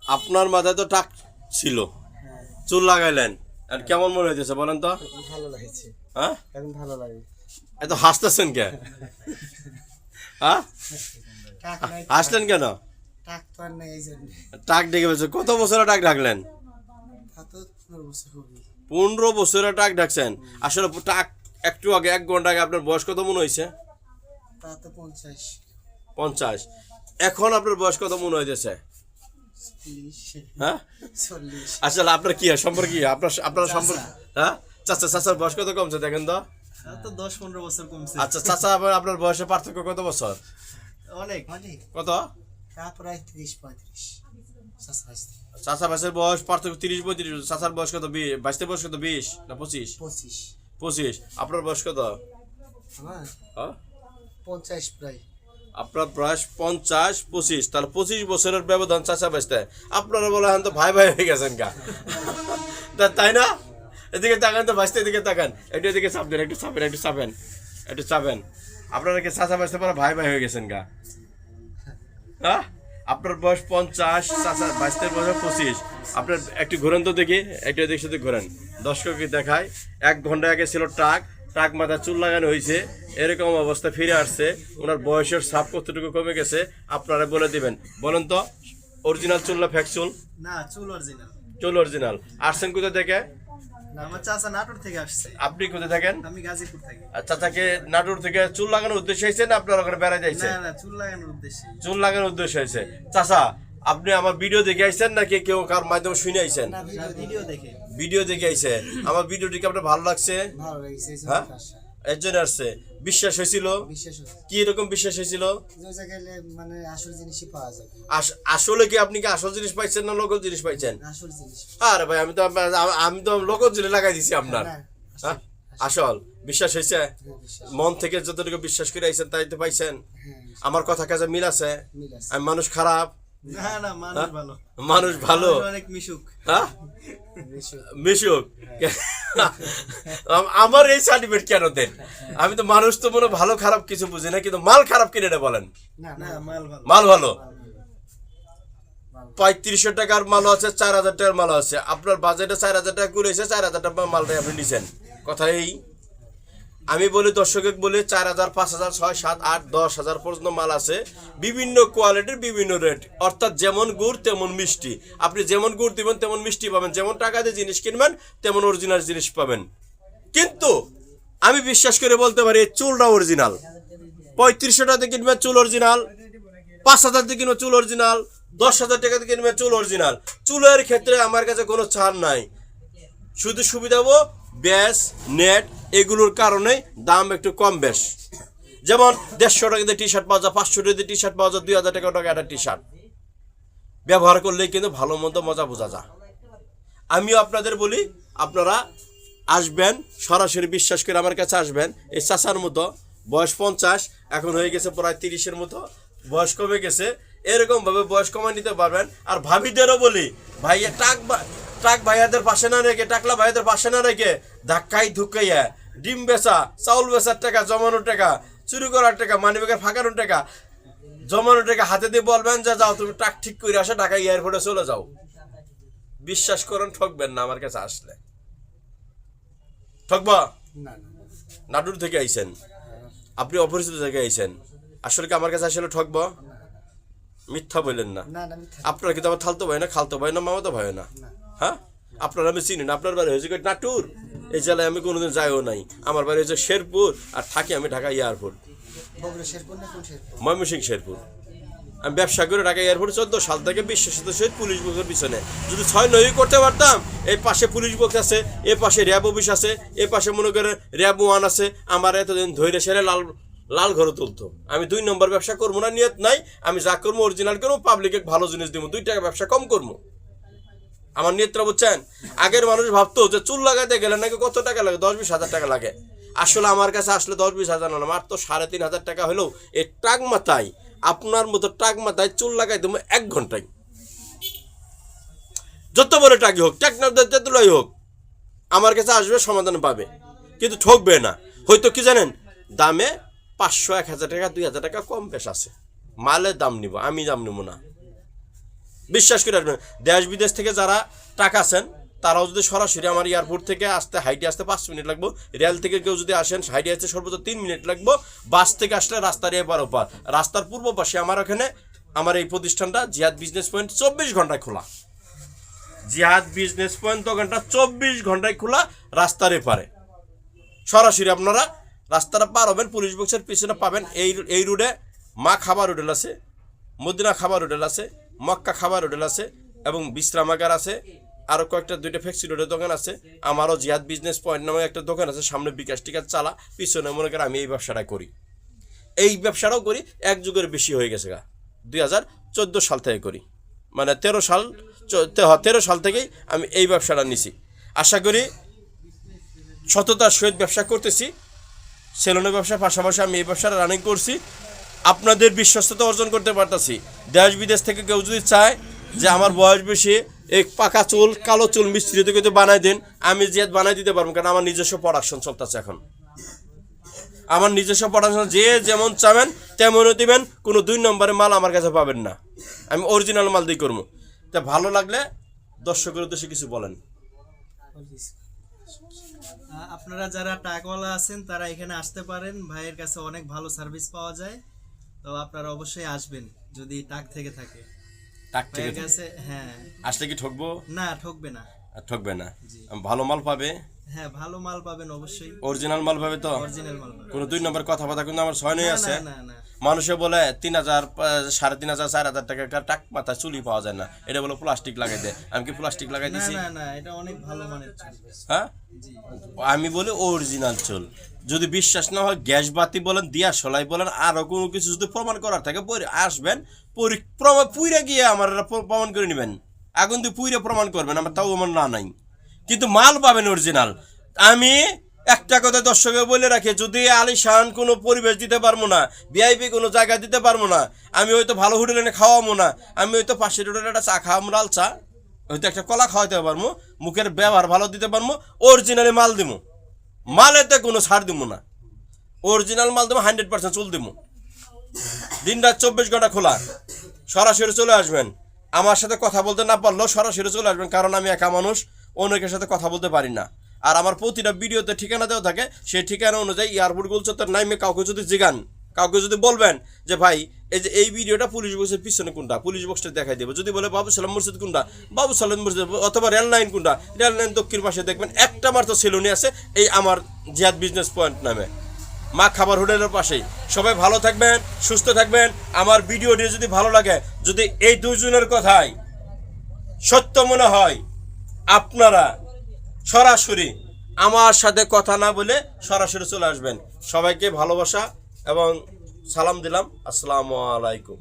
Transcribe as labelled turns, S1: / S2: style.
S1: আপনার মাথায় তো টাক ছিল, চুল লাগাইলেন, আর কেমন মনে হইতেছে বলেন তো?
S2: ভালো লাগছে।
S1: হ্যাঁ,
S2: এখন ভালো লাগে।
S1: এত হাসতেছেন কে? হ্যাঁ,
S2: টাক নাই,
S1: হাসলেন কেন?
S2: টাক তো আর নাই এই জন্য।
S1: টাক ডেকে বলছে কত বছরে টাক ডাকলেন?
S2: তা তো 15 বছর হবে।
S1: 15 বছরে টাক ডাকছেন। আসলে টাক একটু আগে 1 ঘন্টা আগে আপনার বয়স কত মনে হয়েছে?
S2: তা তো 50
S1: 50। এখন আপনার বয়স কত মনে হইতেছে?
S2: 40
S1: হ্যাঁ,
S2: 40।
S1: আসলে আপনার কি সম্পর্ক কি? আপনার সম্পর্ক, হ্যাঁ, চাচার বয়স কত কমছে দেখেন তো?
S3: তো 10-15 বছর কমছে।
S1: আচ্ছা, চাচা আপনার বয়সের পার্থক্য কত বছর?
S3: অনেক।
S1: কত?
S2: তা প্রায় 30-35 শাস্তি।
S1: চাচা ভাইয়ের বয়স পার্থক্য 30-35। চাচার বয়স কত? 22 বয়স কত? 20 না 25? 25। আপনার বয়স কত?
S2: আমার
S1: হ্যাঁ,
S2: 50 প্রায়।
S1: আপনার বয়স 50-25, তাহলে 25 বছরের ব্যবধান চাচা ভাইতে। আপনারা বলে এখন তো ভাই হয়ে গেছেন গা, তাই না? এদিকে তাকান তো ভাইতে, এদিকে তাকান, একটু এদিকে চাপবেন, একটু চাপেন। আপনারা কি চাচা ভাইতে পরে ভাই হয়ে গেছেন গা? হ্যাঁ, আপনার বয়স 50, চাচা ভাইতে বয়স 25। আপনার একটু ঘোরেন তো দেখি, একটু এদিকে সাথে ঘোরেন, দর্শককে দেখায়। 1 ঘন্টা আগে ছিল টাক মাথায় চুল লাগানো হয়েছে, এরকম অবস্থা ফিরে আসছে। ওনার বয়সের ছাপ কতটুকু কমে গেছে আপনারা বলে দিবেন। বলেন তো, অরিজিনাল চুল না ফেক চুল?
S3: না, চুল অরিজিনাল।
S1: চুল অরিজিনাল। আসছেন কোথা থেকে?
S3: আমার চাচা নাটোর থেকে আসছে।
S1: আপনি কোথায় থাকেন?
S3: আমি গাজীপুর থাকি।
S1: আচ্ছা, তাকে নাটোর থেকে চুল লাগানোর উদ্দেশ্যে হয়েছে না আপনার ওখানে বেড়াই যাইছে?
S3: না, চুল লাগানোর উদ্দেশ্যে।
S1: চুল লাগানোর উদ্দেশ্য হয়েছে। চাচা, আপনি আমার ভিডিও দেখে আইছেন নাকি কেউ কার মাধ্যমে শুনে আইছেন?
S2: না,
S3: ভিডিও দেখে।
S1: ভিডিও দেখে আইছে। আমার ভিডিওটিকে আপনার ভালো লাগছে?
S2: ভালো লাগছে এই
S1: হ্যাঁ,
S2: জন্য আসা।
S1: এর জন্য আসছে। বিশ্বাস হয়েছিল?
S2: বিশেষ হচ্ছে
S1: কি রকম বিশ্বাস হয়েছিল?
S2: যে জায়গায় গেলে মানে আসল জিনিসই পাওয়া যাবে।
S1: আসলে কি আপনি কি আসল জিনিস পাইছেন না লোকাল জিনিস পাইছেন?
S2: আসল জিনিস।
S1: আরে ভাই, আমি তো লোকাল জিনিস লাগাই দিছি আপনার।
S2: না,
S1: হ্যাঁ, আসল বিশ্বাস হয়েছে?
S2: বিশ্বাস।
S1: মন থেকে যতটুকু বিশ্বাস করে আইছেন তাই তো পাইছেন।
S2: হ্যাঁ,
S1: আমার কথা কাজে মিল আছে?
S2: মিল আছে।
S1: আমি মানুষ খারাপ?
S3: না, মানুষ ভালো।
S1: মানুষ ভালো।
S3: অনেক মিশুক।
S1: হ্যাঁ,
S2: বেশি।
S1: মিশুক। আমার এই সার্টিফিকেট কেন দেন? আমি তো মানুষ তো মনে ভালো খারাপ কিছু বুঝি না, কিন্তু মাল খারাপ কিনে না বলেন।
S2: না,
S3: না, মাল ভালো।
S1: মাল ভালো। 3500 টাকার মাল আছে, 4000 টাকার মাল আছে। আপনার বাজেটে 4000 টাকা করেছে, 4000 টাকা মালটাই আপনি নিছেন। কথা এই, আমি বলি দর্শকে বলি 4000, 5000, 6, 7, 8, 10,000 পর্যন্ত মাল আছে। বিভিন্ন কোয়ালিটির বিভিন্ন রেট, অর্থাৎ যেমন গুড় তেমন মিষ্টি। আপনি যেমন গুড় দিবেন তেমন মিষ্টি পাবেন, যেমন টাকা দিয়ে জিনিস কিনবেন তেমন অরিজিনাল জিনিস পাবেন। কিন্তু আমি বিশ্বাস করে বলতে পারি চুলটা অরিজিনাল। 3500 টাকা দিয়ে কিনবেন চুল অরিজিনাল, 5000 দিয়ে কিনবেন চুল অরিজিনাল, 10,000 টাকা দিয়ে কিনবেন চুল অরিজিনাল। চুলের ক্ষেত্রে আমার কাছে কোনো ছাড় নাই, শুধু সুবিধা ব্যাস নেট এগুলোর কারণে দাম একটু কম বেশ। যেমন 150 টাকা দিয়ে টি শার্ট পাওয়া যায়, 500 টাকা দিয়ে টি শার্ট পাওয়া যায়, 2000 টাকা একটা টি শার্ট। ব্যবহার করলেই কিন্তু ভালো মন্দ মজা বোঝা যায়। আমিও আপনাদের বলি, আপনারা আসবেন সরাসরি বিশ্বাস করে আমার কাছে আসবেন। এই চাচার মতো বয়স 50, এখন হয়ে গেছে প্রায় 30-এর মতো, বয়স কমে গেছে। এরকম ভাবে বয়স কমায় নিতে পারবেন। আর ভাবিদেরও বলি, ভাই টাক ভাইয়াদের পাশে না রেখে, টাকলা ভাইয়াদের পাশে না রেখে ধাক্কাই ধুক্কাইয়া ডিম বেচা, চাউল বেচার টাকা, জমানোর টাকা, চুরি করার টাকা, মানিব্যাগের ফাঁকানোর টাকা, জমানোর টাকা হাতে দিয়ে বলবেন যে যাও তুমি টাক ঠিক করে আসো, ঢাকা এয়ারপোর্টে চলে যাও। বিশ্বাস করেন, ঠকবেন না আমার কাছে আসলে। ঠকবা?
S2: না,
S1: নাটোর থেকে আইছেন, আপনি অপরিচিত জায়গায় আইছেন, আসলে কি আমার কাছে আসলে ঠকবা? মিথ্যা বললেন না। আপনারা কিন্তু আমার খালতো ভাই না মামাতো ভাই না। হ্যাঁ, আপনারা আমি চিনি না। আপনার বাড়ি হয়েছে নাটোর, এই জেলায় আমি কোনোদিন যাইও নাই। আমার বাড়ি হয়েছে শেরপুর, আর থাকি আমি ঢাকা এয়ারপোর্ট, ময়মনসিংহ শেরপুর। আমি ব্যবসা করে ঢাকা এয়ারপোর্ট 14 সাল থেকে বিশ্বাসিত সহিত পুলিশ বক্সের পিছনে। যদি 6-9 করতে পারতাম, এই পাশে পুলিশ বক্স আছে, এ পাশে র্যাব অফিস আছে, এ পাশে মনে করে র্যাব 1 আছে। আমার এতদিন ধৈর্য সেরে লাল ঘরে তুলতো। আমি 2 নম্বর ব্যবসা করবো না, নিয়ত নাই। আমি যা করবো অরিজিনাল করবো, পাবলিকে ভালো জিনিস দিব, 2 টাকা ব্যবসা কম করবো। আমার নিয়তটা বুঝছেন? আগের মানুষ ভাবতো যে চুল লাগাতে গেলে নাকি কত টাকা লাগে, 10-20 হাজার টাকা লাগে। আসলে আমার কাছে আসলে 10-20 হাজার না, মাত্র 3,500 টাকা হলেও এই টাক মাথায়, আপনার মতো টাক মাথায় চুল লাগাই দেবো 1 ঘন্টায়। যত বড় টাকি হোক, টেকনাফ হোক, আমার কাছে আসবে, সমাধান পাবে, কিন্তু ঠকবে না। হয়তো কি জানেন, দামে 500, 1,000 টাকা, 2,000 টাকা কম বেশ আছে। মালের দাম নিব, আমি দাম নিব না। বিশ্বাস করে আসবেন। দেশ বিদেশ থেকে যারা টাকা আছেন তারাও যদি সরাসরি আমার এয়ারপোর্ট থেকে আসতে হাইটে আসতে 5 মিনিট লাগবো, রেল থেকে কেউ যদি আসেন হাইটে আসতে সর্বোচ্চ 3 মিনিট লাগবো, বাস থেকে আসলে রাস্তার এপার ওপার, রাস্তার পূর্ব পাশে আমার ওখানে আমার এই প্রতিষ্ঠানটা জিহাদ বিজনেস পয়েন্ট 24 ঘন্টায় খোলা। জিহাদ বিজনেস পয়েন্ট দোকানটা 24 ঘন্টায় খোলা, রাস্তার এপারে সরাসরি আপনারা রাস্তাটা পার হবেন, পুলিশ বক্সের পিছনে পাবেন। এই রোডে মা খাবার হোটেল আছে, মদিনা খাবার হোটেল আছে, মক্কা খাবার হোটেল আছে এবং বিশ্রামাগার আছে, আরও কয়েকটা 2টা ফ্যাক্সি রোডের দোকান আছে। আমারও জিহাদ বিজনেস পয়েন্ট নামে একটা দোকান আছে, সামনে বিকাশ টিকাশ চালা, পিছনে মনে করেন আমি এই ব্যবসাটা করি। এই ব্যবসাটাও করি, এক যুগের বেশি হয়ে গেছে গা, 2014 সাল থেকে করি, মানে 13 সাল থেকেই আমি এই ব্যবসাটা নিছি। আশা করি সততার সহিত ব্যবসা করতেছি, সেলুনের ব্যবসার পাশাপাশি আমি এই ব্যবসাটা রানিং করছি, আপনাদের বিশ্বস্ততা অর্জন করতে পারতেছি। দেশ বিদেশ থেকে কেউ যদি চায় যে আমার বয়স বেশি, এই পাকা চুল কালো চুল মিস্ত্রিতে কিন্তু বানাই দেন, আমি জিহাদ বানাই দিতে পারবো, কারণ আমার নিজস্ব প্রোডাকশন চলতেছে এখন। আমার নিজস্ব প্রোডাকশন, যে যেমন চাবেন তেমনও দিবেন, কোনো 2 নম্বরের মাল আমার কাছে পাবেন না, আমি অরিজিনাল মাল দিয়ে করবো। তা ভালো লাগলে দর্শকের উদ্দেশ্যে কিছু বলেন।
S3: আপনারা যারা টাকওয়ালা আছেন তারা এখানে আসতে পারেন, ভাইয়ের কাছে অনেক ভালো সার্ভিস পাওয়া যায়। তো আপনারা অবশ্যই আসবেন যদি টাক থেকে থাকে
S1: টাক থেকে
S3: ভাইয়ের কাছে। হ্যাঁ,
S1: আসলে কি ঠকবো?
S3: না ঠকবে না।
S1: ঠকবে না, ভালো মাল পাবে,
S3: হ্যাঁ ভালো মাল পাবেন অবশ্যই,
S1: অরিজিনাল মাল পাবে। তো
S3: অরিজিনাল মাল পাবেন।
S1: কোনো 2 নম্বর কথাবার্তা কিন্তু আমার ছয় নয়
S3: না
S1: আছে।
S3: না না,
S1: মানুষে বলে 3,000 3,500 4,000 টাকা টাক মাথা চুলি পাওয়া যায় না, এটা বলে প্লাস্টিক লাগাই দেয়। আমি কি প্লাস্টিক লাগাই
S3: না
S1: দিছি?
S3: না না, এটা অনেক ভালো মানের চুল।
S1: হ্যাঁ,
S3: জি,
S1: আমি বলি অরিজিনাল চুল। যদি বিশ্বাস না হয় গ্যাস বাতি বলেন, দিয়া সলাই বলেন, আরো কোনো কিছু যদি প্রমাণ করার থাকে আসবেন, পুইরা গিয়ে আমার প্রমাণ করে নেবেন। আগুন দিয়ে পুইরা প্রমাণ করবেন, আমার তাও আমার না নাই, কিন্তু মাল পাবেন অরিজিনাল। আমি একটা কথা দর্শকে বলে রাখি, যদি আলিশান কোনো পরিবেশ দিতে পারবো না, ভিআইপি কোনো জায়গা দিতে পারবো না, আমি হয়তো ভালো হোটেলে এনে খাওয়াবো না, আমি হয়তো পাশের হোটেলে একটা চা খাওয়াবো, লাল চা, হয়তো একটা কলা খাওয়াতে পারবো, মুখের ব্যবহার ভালো দিতে পারবো, অরিজিনালি মাল দিব, মালেতে কোনো ছাড় দিব না, অরিজিনাল মাল দেবো, 100% চুল দিব। দিন রাত 24 ঘন্টা খোলা, সরাসরি চলে আসবেন। আমার সাথে কথা বলতে না পারলেও সরাসরি চলে আসবেন, কারণ আমি একা মানুষ, অনেকের সাথে কথা বলতে পারি না। আর আমার প্রতিটা ভিডিওতে ঠিকানা দেওয়া থাকে, সেই ঠিকানা অনুযায়ী এয়ারপোর্ট গোলচত্বর নামে কাউকে যদি জিগান, কাউকে যদি বলবেন যে ভাই এই যে এই ভিডিওটা পুলিশ বক্সের পিছনে কোনটা, পুলিশ বক্সটা দেখাই দেবো। যদি বলে বাবু সালাম মসজিদ কোনটা, বাবু সালাম মসজিদ, অথবা রেল লাইন কোনটা, রেল লাইন দক্ষিণ পাশে দেখবেন একটা মাত্র সেলুনি আছে, এই আমার জিহাদ বিজনেস পয়েন্ট নামে, মা খাবার হোটেলের পাশেই। সবাই ভালো থাকবেন, সুস্থ থাকবেন। আমার ভিডিওটি যদি ভালো লাগে, যদি এই 2 জনের কথাই সত্য মনে হয়, আপনারা সরাসরি আমার সাথে কথা না বলে সরাসরি চলে আসবেন। সবাইকে ভালোবাসা এবং সালাম দিলাম। আসসালামু আলাইকুম।